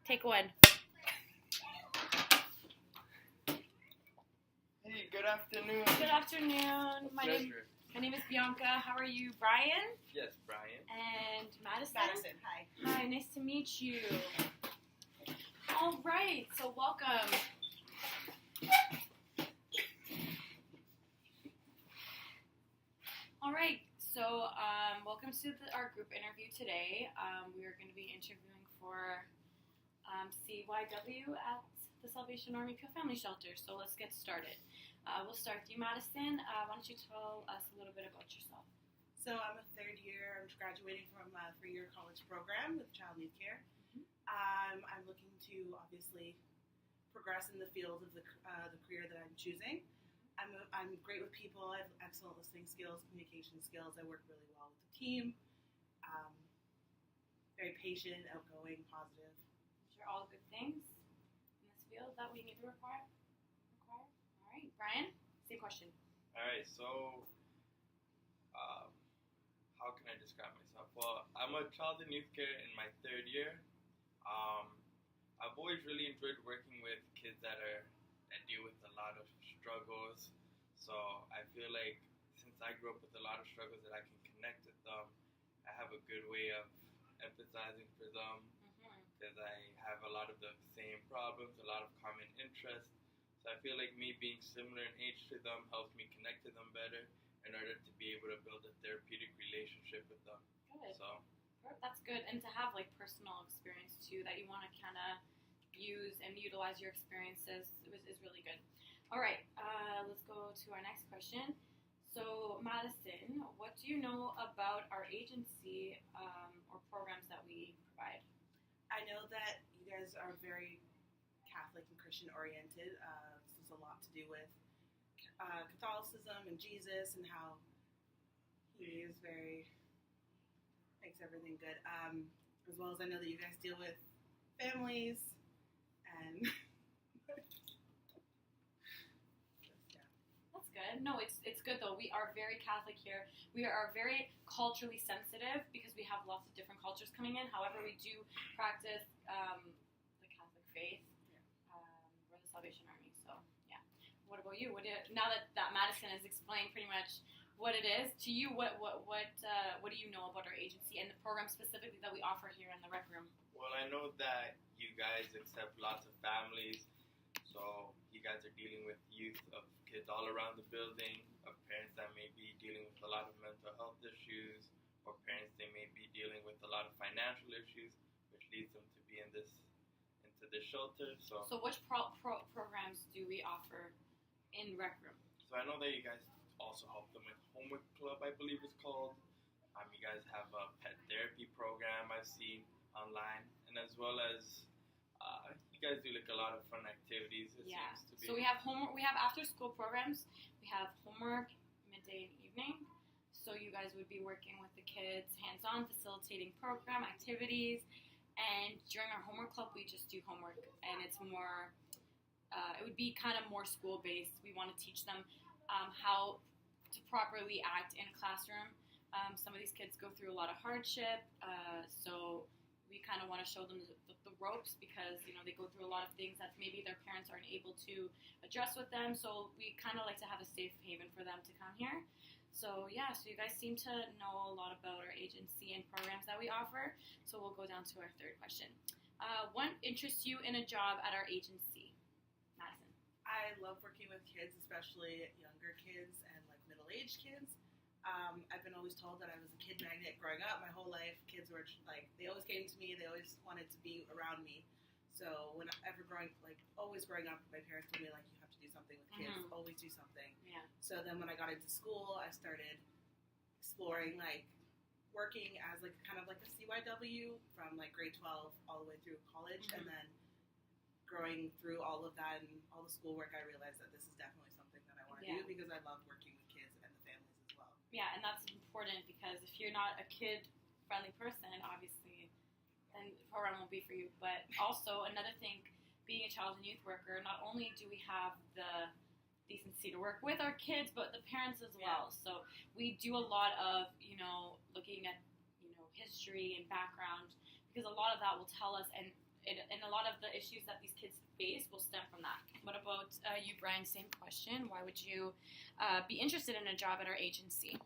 Take one. Hey, good afternoon. Good afternoon. My name is Bianca. How are you, Brian? Yes, Brian. And Madison? Madison, hi. Hi, nice to meet you. All right, so welcome. All right, so welcome to our group interview today. We are going to be interviewing for CYW at the Salvation Army Pure Family Shelter. So let's get started. We'll start with you, Madison. Why don't you tell us a little bit about yourself? So I'm a third year. I'm graduating from a 3-year college program with child need care. I'm looking to obviously progress in the field of the career that I'm choosing. I'm great with people. I have excellent listening skills, communication skills. I work really well with the team. Very patient, outgoing, positive. These are all good things in this field that we need to require. All right, Brian, same question. All right, so how can I describe myself? Well, I'm a child and youth care in my 3rd year. I've always really enjoyed working with kids that deal with a lot of struggles. So I feel like since I grew up with a lot of struggles that I can connect with them, I have a good way of empathizing for them because I have a lot of the same problems, a lot of common interests. So I feel like me being similar in age to them helps me connect to them better in order to be able to build a therapeutic relationship with them. Good. So that's good, and to have like personal experience too that you want to kind of use and utilize your experiences is really good. All right, let's go to our next question. So Madison, what do you know about our agency or programs that we provide? I know that you guys are very Catholic and Christian oriented. This has a lot to do with Catholicism and Jesus and how he is makes everything good. As well as I know that you guys deal with families and That's good. No, it's good though. We are very Catholic here. We are very culturally sensitive because we have lots of different cultures coming in. However, we do practice the Catholic faith. We're the Salvation Army, so yeah. What about you? Now that Madison has explained pretty much what it is to you, what do you know about our agency and the program specifically that we offer here in the rec room? well, I know that you guys accept lots of families, so you guys are dealing with youth of kids all around the building, of parents that may be dealing with a lot of mental health issues, or parents they may be dealing with a lot of financial issues, which leads them to be into this shelter. So which programs do we offer in rec room? So I know that you guys also help them with Homework Club, I believe it's called. You guys have a pet therapy program I've seen online, and as well as you guys do like a lot of fun activities. It seems to be. So we have homework. We have after school programs. We have homework midday and evening. So you guys would be working with the kids, hands-on, facilitating program activities. And during our homework club, we just do homework, and it's more. It would be kind of more school-based. We want to teach them how to properly act in a classroom. Some of these kids go through a lot of hardship, so we kind of want to show them the ropes because they go through a lot of things that maybe their parents aren't able to address with them. So we kind of like to have a safe haven for them to come here. So yeah, so you guys seem to know a lot about our agency and programs that we offer. So we'll go down to our 3rd question. What interests you in a job at our agency, Madison? I love working with kids, especially younger kids and like middle-aged kids. I've been always told that I was a kid magnet growing up my whole life. Kids were like, they always came to me, they always wanted to be around me. So always growing up, my parents told me like, you have to do something with kids, always do something. Yeah. So then when I got into school, I started exploring like working as like kind of like a CYW from like grade 12 all the way through college, and then growing through all of that and all the schoolwork, I realized that this is definitely something that I want to do because I love working with kids and the families as well. Yeah, and that's important because if you're not a kid-friendly person, obviously, then the program won't be for you. But also, another thing, being a child and youth worker, not only do we have the decency to work with our kids, but the parents as well. So we do a lot of, looking at, history and background, because a lot of that will tell us, and and a lot of the issues that these kids face will stem from that. What about you, Brian? Same question. Why would you be interested in a job at our agency?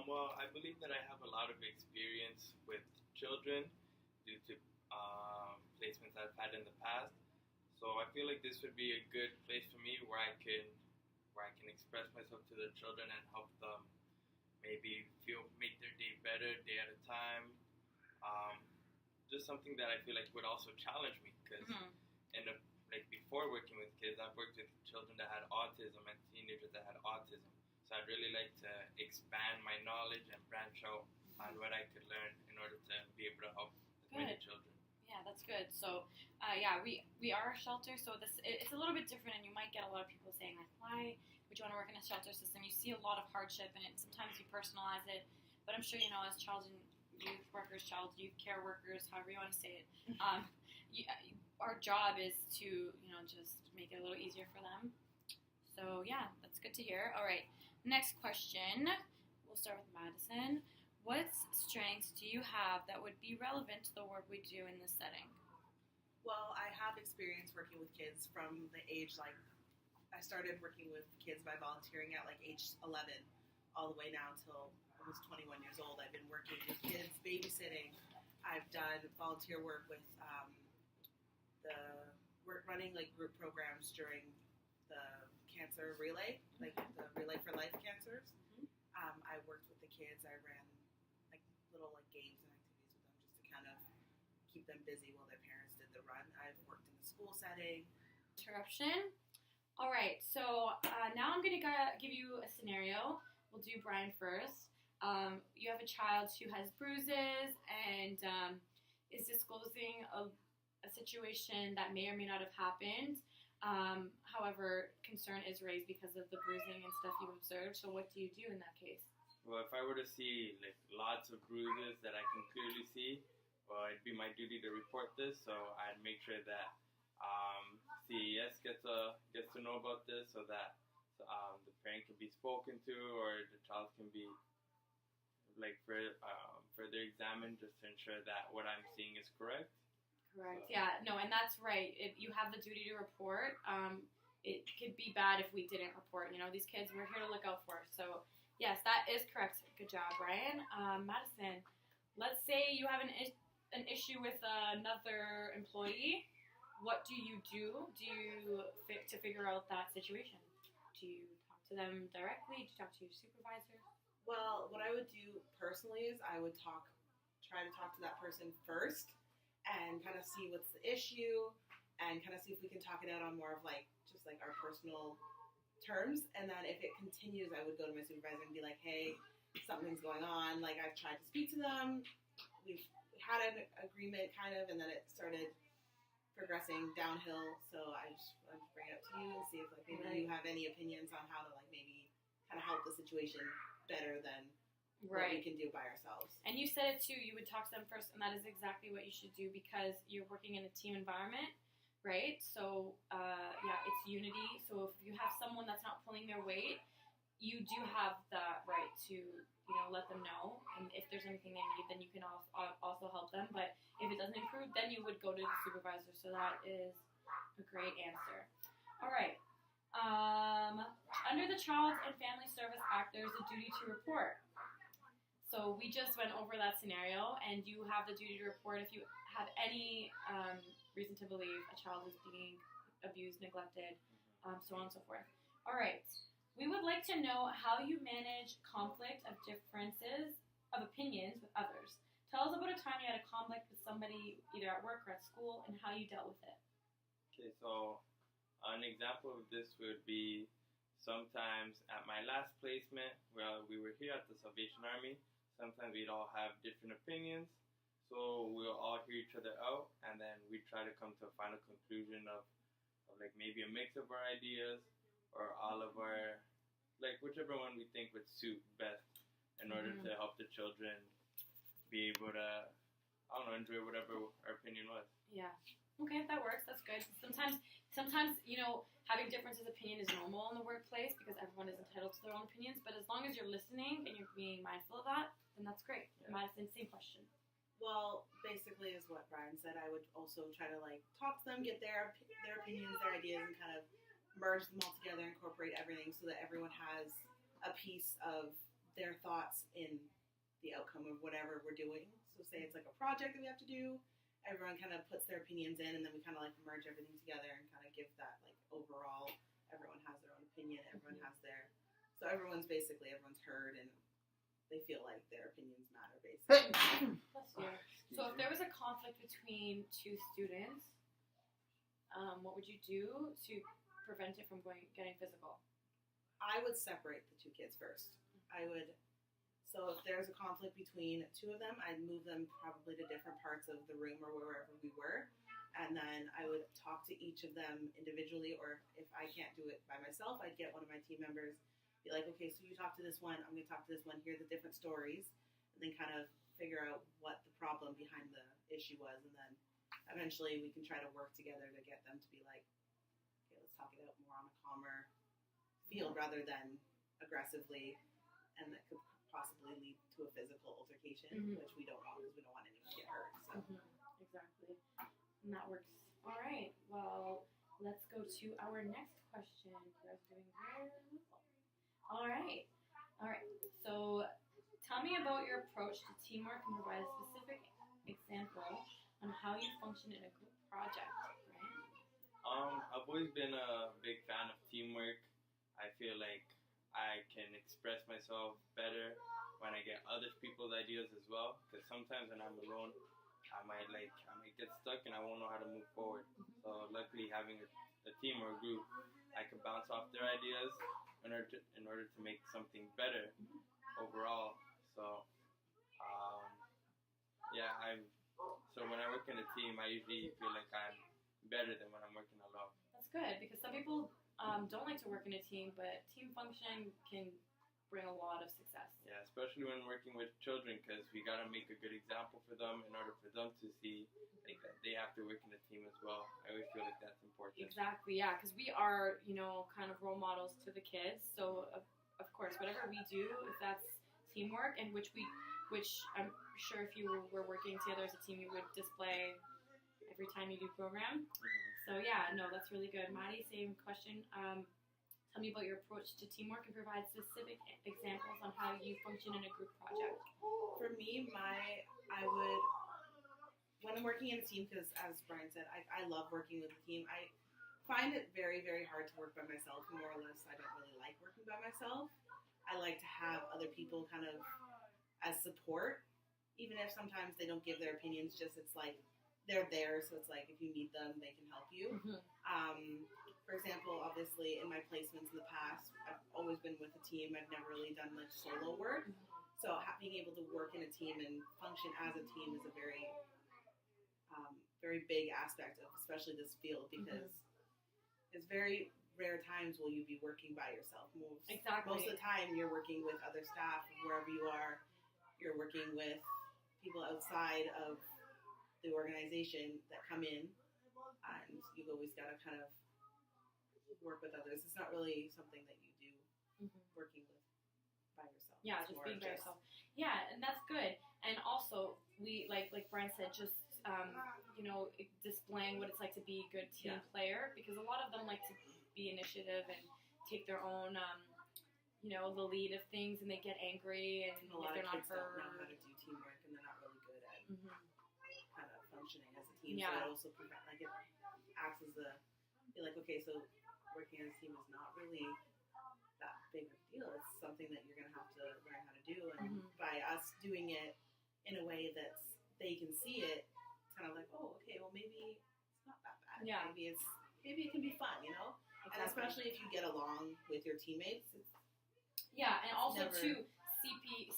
Well, I believe that I have a lot of experience with children due to placements I've had in the past. So I feel like this would be a good place for me where I can express myself to the children and help them maybe make their day better, day at a time. Just something that I feel like would also challenge me because before working with kids, I've worked with children that had autism and teenagers that had autism. So I'd really like to expand my knowledge and branch out on what I could learn in order to be able to help as many children. Yeah, that's good. So, we are a shelter, so it's a little bit different, and you might get a lot of people saying, like, why would you want to work in a shelter system? You see a lot of hardship in it. Sometimes you personalize it, but I'm sure you know, as child and youth workers, child youth care workers, however you want to say it, our job is to, just make it a little easier for them. So, yeah, that's good to hear. All right, next question. We'll start with Madison. What strengths do you have that would be relevant to the work we do in this setting? Well, I have experience working with kids from the age, I started working with kids by volunteering at age 11 all the way now till I was 21 years old. I've been working with kids, babysitting. I've done volunteer work with running group programs during the cancer relay, the Relay for Life cancers. I worked with the kids. I ran little games and activities with them just to kind of keep them busy while their parents did the run. I've worked in the school setting. Interruption. All right, so now I'm going to give you a scenario. We'll do Brian first. You have a child who has bruises and is disclosing a situation that may or may not have happened. However, concern is raised because of the bruising and stuff you've observed. So what do you do in that case? Well, if I were to see lots of bruises that I can clearly see, well, it'd be my duty to report this. So I'd make sure that CES gets to know about this, so that the parent can be spoken to, or the child can be further examined, just to ensure that what I'm seeing is correct. Correct. Yeah. No, and that's right. If you have the duty to report, it could be bad if we didn't report. These kids, we're here to look out for. So. Yes, that is correct. Good job, Brian. Madison, let's say you have an issue with another employee. What do you do? To figure out that situation? Do you talk to them directly? Do you talk to your supervisor? Well, what I would do personally is I would try to talk to that person first and kind of see what's the issue and kind of see if we can talk it out on more of just our personal terms, and then if it continues, I would go to my supervisor and be like, hey, something's going on, I've tried to speak to them, we've had an agreement kind of, and then it started progressing downhill, so I just wanted to bring it up to you and see if maybe you have any opinions on how to maybe kind of help the situation better than what we can do by ourselves. And you said it too, you would talk to them first, and that is exactly what you should do because you're working in a team environment. Right? So, it's unity. So if you have someone that's not pulling their weight, you do have the right to, let them know. And if there's anything they need, then you can also help them. But if it doesn't improve, then you would go to the supervisor. So that is a great answer. All right. Under the Child and Family Service Act, there's a duty to report. So we just went over that scenario, and you have the duty to report if you have any reason to believe a child is being abused, neglected, so on and so forth. All right. We would like to know how you manage conflict of differences of opinions with others. Tell us about a time you had a conflict with somebody either at work or at school and how you dealt with it. Okay, so an example of this would be sometimes at my last placement, we were here at the Salvation Army. Sometimes we'd all have different opinions. So we'll all hear each other out, and then we try to come to a final conclusion of maybe a mix of our ideas or all of our, whichever one we think would suit best in order to help the children be able to, enjoy whatever our opinion was. Yeah. Okay, that works. That's good. Sometimes, having differences of opinion is normal in the workplace because everyone is entitled to their own opinions, but as long as you're listening and you're being mindful of that, then that's great. Yeah. Madison, same question. Well, basically, is what Brian said. I would also try to like talk to them, get their opinions, their ideas, and kind of merge them all together, incorporate everything, so that everyone has a piece of their thoughts in the outcome of whatever we're doing. So, say it's like a project that we have to do. Everyone kind of puts their opinions in, and then we kind of like merge everything together and kind of give that like overall. Everyone has their own opinion. Everyone has their. So everyone's heard, and they feel like their opinions matter, basically. That's fair. So if there was a conflict between two students, what would you do to prevent it from getting physical? I would separate the two kids first. So if there's a conflict between two of them, I'd move them probably to different parts of the room or wherever we were. And then I would talk to each of them individually, or if I can't do it by myself, I'd get one of my team members, be like, okay, so you talk to this one, I'm going to talk to this one, hear the different stories, and then kind of figure out what the problem behind the issue was. And then eventually we can try to work together to get them to be like, okay, let's talk it out more on a calmer field rather than aggressively, and that could possibly lead to a physical altercation, which we don't want because we don't want anyone to get hurt. So. Exactly. And that works. All right. Well, let's go to our next question. You guys are doing very well. All right. So tell me about your approach to teamwork and provide a specific example on how you function in a group project. Right? I've always been a big fan of teamwork. I feel like I can express myself better when I get other people's ideas as well. Because sometimes when I'm alone, I might get stuck and I won't know how to move forward. So luckily, having a team or a group, I can bounce off their ideas in order to make something better overall. So so when I work in a team, I usually feel like I'm better than when I'm working alone. That's good, because some people don't like to work in a team, but team function can bring a lot of success. Yeah, especially when working with children, because we got to make a good example for them in order for them to see like that they have to work in a team as well. I always feel like that's important. Exactly, yeah, because we are, kind of role models to the kids. So of course, whatever we do, if that's teamwork, and which I'm sure if you were working together as a team, you would display every time you do program. So yeah, no, that's really good. Maddie, same question. Tell me about your approach to teamwork and provide specific examples on how you function in a group project. For me, when I'm working in a team, because as Brian said, I love working with a team. I find it very, very hard to work by myself. More or less, I don't really like working by myself. I like to have other people kind of as support, even if sometimes they don't give their opinions. Just it's like they're there, so it's like if you need them, they can help you. For example, obviously in my placements in the past, I've always been with a team. I've never really done much solo work. So being able to work in a team and function as a team is a very, very big aspect of especially this field, because it's very rare times will you be working by yourself. Most of the time you're working with other staff wherever you are. You're working with people outside of the organization that come in, and you've always got to kind of work with others. It's not really something that you do working with by yourself. Yeah, just being by yourself. Yeah, and that's good. And also, we like Brian said, just displaying what it's like to be a good team player, because a lot of them like to be initiative and take their own, the lead of things, and they get angry, and a lot if they're of not kids don't know how to do teamwork, and they're not really good at kind of functioning as a team. Yeah. So it also it acts as you're like, okay, so working as a team is not really that big of a deal. It's something that you're going to have to learn how to do. And by us doing it in a way that they can see it, it's kind of like, oh, okay, well, maybe it's not that bad. Yeah. Maybe it can be fun, Exactly. And especially if you get along with your teammates. And also too, CPI,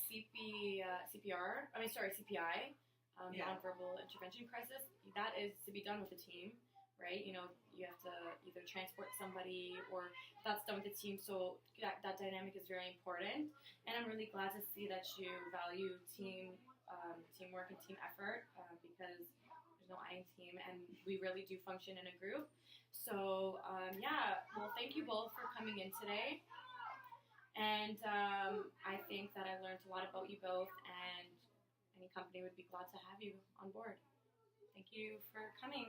nonverbal intervention crisis, that is to be done with a team. Right, you have to either transport somebody, or that's done with the team. So that dynamic is very important, and I'm really glad to see that you value teamwork and team effort, because there's no I in team, and we really do function in a group. So well, thank you both for coming in today, and I think that I learned a lot about you both, and any company would be glad to have you on board. Thank you for coming.